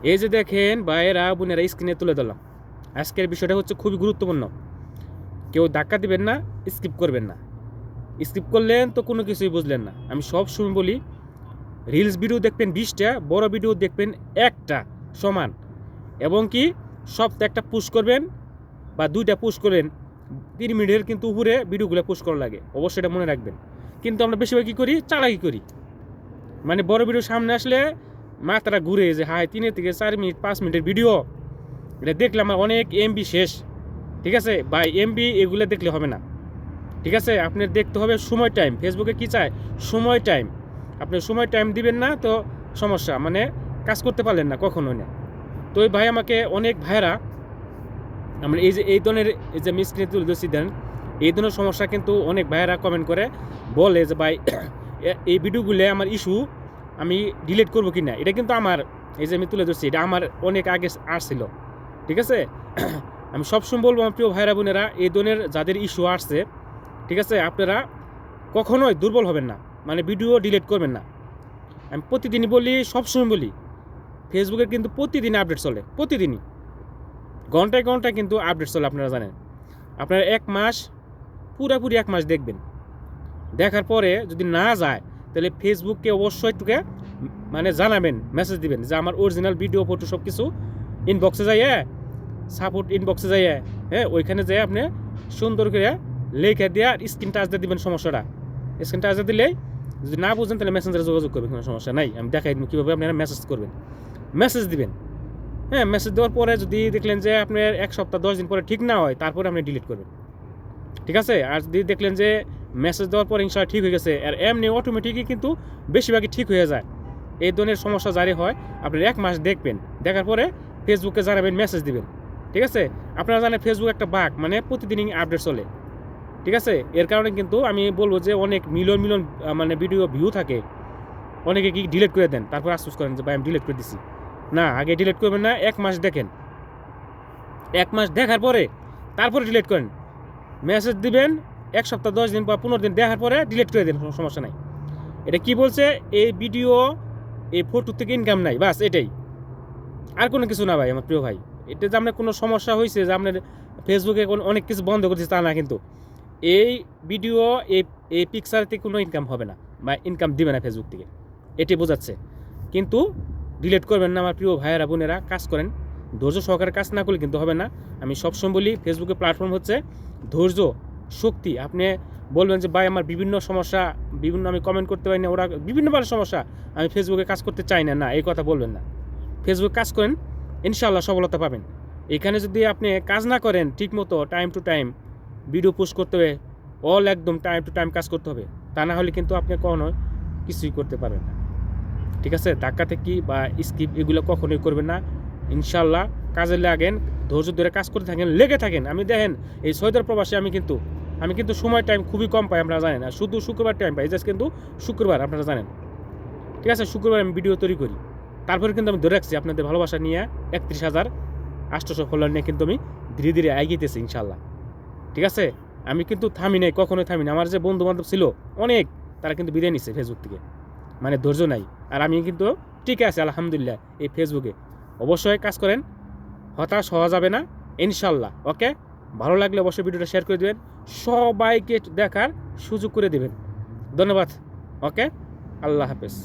এই যে দেখেন ভাইয়েরা বোনেরা স্ক্রিনে তুলে দিলাম, আজকের বিষয়টা হচ্ছে খুবই গুরুত্বপূর্ণ। কেউ ধাক্কা দিবেন না, স্কিপ করবেন না। স্কিপ করলেন তো কোনো কিছুই বুঝলেন না। আমি সব সময় বলি, রিলস ভিডিও দেখবেন 20টা, বড় ভিডিও দেখবেন একটা সমান, এবং কি সপ্তাহে একটা পুশ করবেন বা 2টা পুশ করবেন। 3 মিনিটের কিন্তু উপরে ভিডিওগুলো পুশ করা লাগে, অবশ্যই এটা মনে রাখবেন। কিন্তু আমরা বেশিরভাগ কী করি, চালাকি করি। মানে বড় ভিডিও সামনে আসলে মাথাটা ঘুরে যে হাই 3 থেকে 4 মিনিট 5 মিনিটের ভিডিও, এটা দেখলে আমার অনেক এমবি শেষ। ঠিক আছে ভাই, এমবি এগুলো দেখলে হবে না। ঠিক আছে, আপনার দেখতে হবে সময় টাইম। ফেসবুকে কী চায়, সময় টাইম। আপনি সময় টাইম দিবেন না তো সমস্যা, মানে কাজ করতে পারলেন না কখনোই না। তো ওই ভাই আমাকে অনেক ভাইরা, আমরা এই যে এই ধরনের এই যে মিসক্রিনে তুলে ধরছি দেন, এই ধরনের সমস্যা কিন্তু অনেক ভাইয়েরা কমেন্ট করে বলে যে ভাই এই ভিডিওগুলো আমার ইস্যু, আমি ডিলিট করবো কি না। এটা কিন্তু আমার, এই যে আমি তুলে ধরছি, এটা আমার অনেক আগে আসছিল। ঠিক আছে, আমি সবসময় বলবো আমার প্রিয় ভাইরা বোনেরা, এই ধরনের যাদের ইস্যু আসছে, ঠিক আছে, আপনারা কখনোই দুর্বল হবেন না, মানে ভিডিও ডিলিট করবেন না। আমি প্রতিদিনই বলি, সবসময় বলি, ফেসবুকের কিন্তু প্রতিদিন আপডেট চলে, প্রতিদিনই ঘন্টায় ঘন্টায় কিন্তু আপডেট চলে। আপনারা জানেন, আপনারা 1 মাস, পুরাপুরি 1 মাস দেখবেন। দেখার পরে যদি না যায়, তাহলে ফেসবুককে অবশ্যই একটুকে মানে জানাবেন, মেসেজ দিবেন যে আমার অরিজিনাল ভিডিও ফটো সব কিছু ইনবক্সে যাইয়ে, সাপোর্ট ইনবক্সে যাইয়ে, হ্যাঁ ওইখানে যেয়ে আপনি সুন্দর করে লেখে দিয়ে আর স্ক্রিন টাচ দিয়ে দিবেন সমস্যাটা। স্ক্রিন টাচ দিয়ে দিলেই যদি না বুঝেন তাহলে মেসেঞ্জারে যোগাযোগ করবেন, কোনো সমস্যা নাই। আমি দেখাই দিব কীভাবে আপনারা মেসেজ করবেন। মেসেজ দিবেন, হ্যাঁ মেসেজ দেওয়ার পরে যদি দেখলেন যে আপনার 1 সপ্তাহ 10 দিন পরে ঠিক না হয়, তারপরে আপনি ডিলিট করবেন। ঠিক আছে, আর যদি দেখলেন যে মেসেজ দেওয়ার পর ইনশাল্লাহ ঠিক হয়ে গেছে, আর এমনি অটোমেটিকই কিন্তু বেশিরভাগই ঠিক হয়ে যায়। এই ধরনের সমস্যা জারি হয়, আপনার 1 মাস দেখবেন, দেখার পরে ফেসবুকে জানাবেন, মেসেজ দিবেন। ঠিক আছে, আপনারা জানেন ফেসবুক একটা বাগ, মানে প্রতিদিনই আপডেট চলে। ঠিক আছে, এর কারণে কিন্তু আমি বলবো যে অনেক মিলিয়ন মিলিয়ন মানে ভিডিও ভিউ থাকে, অনেকে কি ডিলিট করে দেন, তারপর আফসোস করেন যে ভাই আমি ডিলিট করে দিছি। না, আগে ডিলিট করবেন না, 1 মাস দেখেন। 1 মাস দেখার পরে তারপরে ডিলিট করেন। মেসেজ দিবেন 1 সপ্তাহ 10 দিন বা 15 দিন দেখার পরে ডিলিট করে দেন, কোনো সমস্যা নাই। এটা কি বলছে, এই ভিডিও এই ফটো থেকে ইনকাম নাই, বাস এটাই, আর কোনো কিছু না ভাই আমার প্রিয় ভাই। এটা যে আপনার কোনো সমস্যা হয়েছে যে আপনার ফেসবুকে অনেক কিছু বন্ধ করছে তা না, কিন্তু এই ভিডিও এই এই পিকচার থেকে কোনো ইনকাম হবে না বা ইনকাম দিবে না ফেসবুক থেকে, এটি বোঝাচ্ছে। কিন্তু ডিলিট করবেন না আমার প্রিয় ভাইয়েরা বোনেরা, কাজ করেন। ধৈর্য সহকারে কাজ না করলে কিন্তু হবে না। আমি সবসময় বলি, ফেসবুকের প্ল্যাটফর্ম হচ্ছে ধৈর্য, শক্তি। আপনি বলবেন যে ভাই আমার বিভিন্ন সমস্যা, বিভিন্ন আমি কমেন্ট করতে পারি না, ওরা বিভিন্নবার সমস্যা, আমি ফেসবুকে কাজ করতে চাই না, না এই কথা বলবেন না। ফেসবুক কাজ করেন, ইনশাআল্লাহ সফলতা পাবেন। এখানে যদি আপনি কাজ না করেন ঠিক মতো, time to time video post করতে হবে, অল একদম টাইম টু টাইম কাজ করতে হবে, তা না হলে কিন্তু আপনি কখনো কিছুই করতে পারবেন না। ঠিক আছে, ধাক্কা থেকে বা স্কিপ এগুলো কখনোই করবেন না। ইনশাল্লাহ কাজে লাগেন, ধৈর্য ধরে কাজ করতে থাকেন, লেগে থাকেন। আমি দেখেন এই সৈয়দের প্রবাসে আমি কিন্তু সময় টাইম খুবই কম পাই, আপনারা জানেন। আর শুধু শুক্রবার টাইম পাই, জাস্ট কিন্তু শুক্রবার, আপনারা জানেন। ঠিক আছে, শুক্রবার আমি ভিডিও তৈরি করি। তারপরে কিন্তু আমি ধরে রাখছি আপনাদের ভালোবাসা নিয়ে 31,800 ফলোয়ার নিয়ে কিন্তু আমি ধীরে ধীরে এগিয়েতেছি ইনশাল্লাহ। ঠিক আছে, আমি কিন্তু থামি নাই, কখনোই থামি না। আমার যে বন্ধু বান্ধব ছিল অনেক, তারা কিন্তু বিদায় নিচ্ছে ফেসবুক থেকে, মানে ধৈর্য নাই। আর আমি কিন্তু ঠিক আছে আলহামদুলিল্লাহ এই ফেসবুকে। অবশ্যই কাজ করেন, হতাশ হওয়া যাবে না ইনশাল্লাহ। ওকে, ভালো লাগলে অবশ্যই ভিডিওটা শেয়ার করে দেবেন, সবাইকে দেখার সুযোগ করে দেবেন। ধন্যবাদ। ওকে, আল্লাহ হাফেজ।